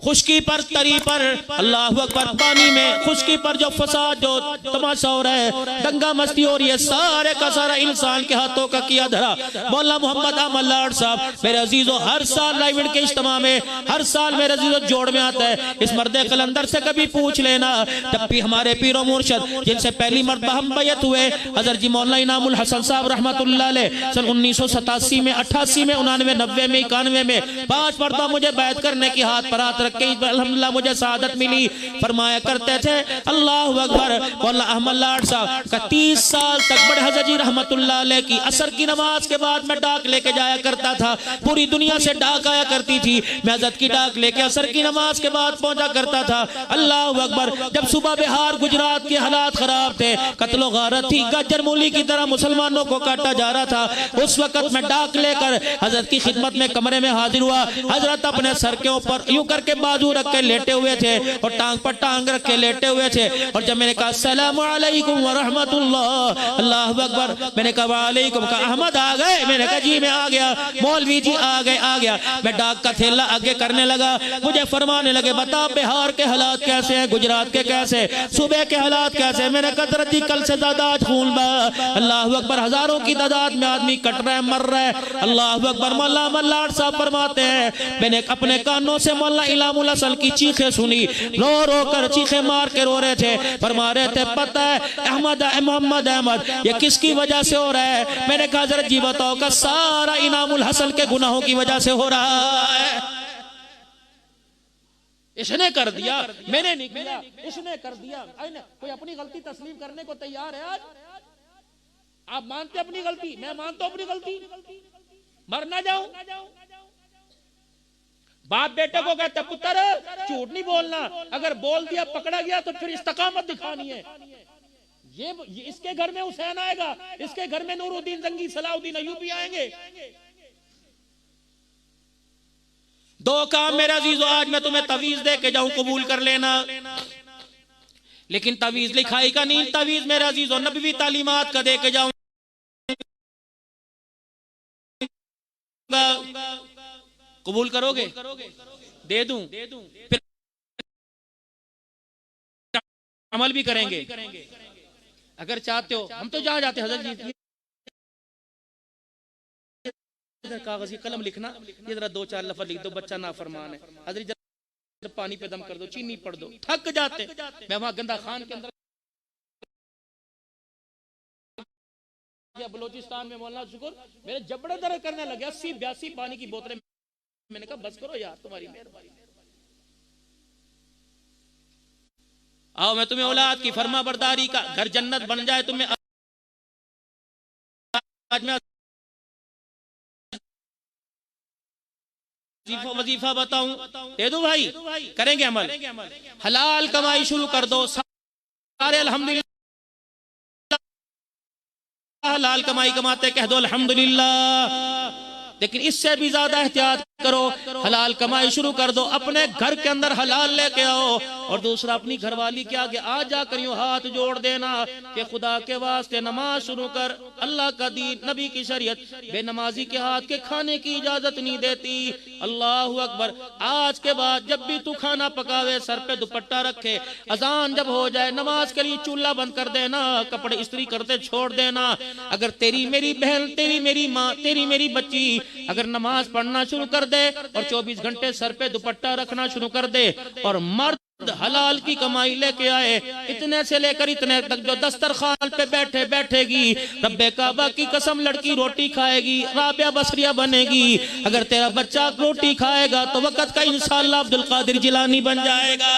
خشکی پر تری پر اللہ اکبر پانی میں خشکی پر جو فساد جو تماشا ہو رہا ہے دنگا مستی ہو رہی ہے سارے کا سارا انسان کے ہاتھوں کا کیا دھرا مولانا محمد احمد لاڈ صاحب میرے عزیزوں ہر سال لائیو ایونٹ کے اجتماع میں ہر سال میرے عزیزوں جوڑ میں آتا ہے اس مرد قلندر سے کبھی پوچھ لینا جب بھی ہمارے پیر و مرشد جن سے پہلی مرتبہ ہم بیعت ہوئے حضرت جی مولانا انعام الحسن صاحب رحمت اللہ علیہ سن 1987 میں 88 میں 89 90 میں 91 میں 5 مرتبہ مجھے بیعت کرنے کی ہاتھ پر ہاتھ رکھ کے الحمدللہ مجھے سعادت ملی فرمایا کرتے تھے اللہ اکبر مولانا احمد لاڈ صاحب کا 30 سال تک بڑے حضرت جی رحمت اللہ علیہ کی عصر کی نماز کے بعد میں ڈاک لے کے جایا کرتا تھا پوری دنیا سے ڈاک آیا کرتی تھی میں حضرت کی ڈاک لے کے عصر کی نماز کے بعد پہنچا کرتا تھا اللہ اکبر جب صوبہ بہار گجرات کے حالات خراب تھے قتل و غارت تھی گجر مولی کی طرح مسلمانوں کو کاٹا جا رہا تھا اس وقت میں ڈاک لے کر حضرت کی خدمت میں کمرے میں حاضر ہوا حضرت اپنے سر کے اوپر یوں کر کے بازو رکھ کے لیٹے ہوئے تھے اور ٹانگ پر ٹانگ رکھ کے لیٹے ہوئے تھے اور جب میں نے کہا السلام علیکم ورحمت اللہ اللہ اکبر میں نے کہا وعلیکم کہا احمد آ گئے میں نے کہا جی میں آ گیا مولوی جی آ گیا میں ڈاک کا تھیلا آگے کرنے لگا مجھے فرمانے لگے بتا بہار کے حالات کیسے ہیں گجرات کے کیسے صوبے کے حالات کیسے میں نے کہا حضرت جی کل سے زیادہ آج خون بہا اللہ اکبر ہزاروں کی تعداد میں آدمی کٹ رہے ہیں مر رہے ہیں اللہ اکبر مولانا احمد لاڈ صاحب فرماتے ہیں میں نے اپنے کانوں سے مولانا انعام الحسن کی چیخیں سنی رو رو کر چیخیں مار کے رو رہے تھے فرما رہے تھے پتہ ہے محمد احمد یہ کس کی وجہ سے ہو رہا ہے میں نے کہا حضرت جی بتاؤ کہ سارا انعام الحسن کے گناہوں کی وجہ سے ہو رہا ہے اس نے کر دیا میں نے نہیں کیا اس نے کر دیا کوئی اپنی غلطی تسلیم کرنے کو تیار ہے آج آپ مانتے اپنی غلطی میں مانتا ہوں اپنی غلطی مر نہ جاؤں باپ بیٹے کو کہتا پتر جھوٹ نہیں بولنا اگر بول دیا پکڑا گیا تو پھر استقامت دکھانی ہے یہ اس کے گھر میں حسین آئے گا اس کے گھر میں نور الدین زنگی صلاح الدین ایوبی آئیں گے دو کام میرا عزیزو آج میں تمہیں تعویذ دے کے جاؤں قبول کر لینا لیکن تعویذ لکھائی کا نہیں تعویذ میرا عزیزو نبوی تعلیمات کا دے کے جاؤں قبول کرو گے دے دوں پھر عمل بھی کریں گے اگر چاہتے ہو ہم تو جہاں جاتے حضرت جی کاغذی قلم لکھنا یہ ذرا 2-4 لفظ لکھ دو بچہ نافرمان ہے حضرت جی پانی پہ دم کر دو چینی پڑھ دو تھک جاتے میں وہاں گندہ خان کے اندر بلوچستان میں مولانا شکر میرے جبڑے درد کرنے لگے 80-82 پانی کی بوتلیں میں نے کہا بس کرو یار تمہاری مہربانی آؤ میں تمہیں اولاد کی فرما برداری کا گھر جنت بن جائے تمہیں آج میں وظیفہ بتاؤں دے دو بھائی کریں گے عمل حلال کمائی شروع کر دو سارے الحمدللہ حلال کمائی کماتے کہہ دو الحمدللہ لیکن اس سے بھی زیادہ احتیاط کرو حلال کمائی شروع کر دو اپنے گھر کے اندر حلال لے کے آؤ اور دوسرا اپنی گھر والی کے آگے آ جا کر یوں ہاتھ جوڑ دینا کہ خدا کے واسطے نماز شروع کر اللہ کا دین نبی کی شریعت بے نمازی کے ہاتھ کے کھانے کی اجازت نہیں دیتی اللہ اکبر آج کے بعد جب بھی تو کھانا پکاوے سر پہ دوپٹہ رکھے اذان جب ہو جائے نماز کے لیے چولہا بند کر دینا کپڑے استری کرتے چھوڑ دینا اگر تیری میری بہن تیری میری ماں تیری میری بچی اگر نماز پڑھنا شروع کر دے اور 24 گھنٹے سر پہ دوپٹہ رکھنا شروع کر دے اور مرد حلال کی کمائی لے کے آئے اتنے سے لے کر اتنے تک جو دسترخوان پہ بیٹھے گی رب کعبہ کی قسم لڑکی روٹی کھائے گی رابعہ بصریہ بنے گی اگر تیرا بچہ روٹی کھائے گا تو وقت کا انشاءاللہ عبدالقادر جیلانی بن جائے گا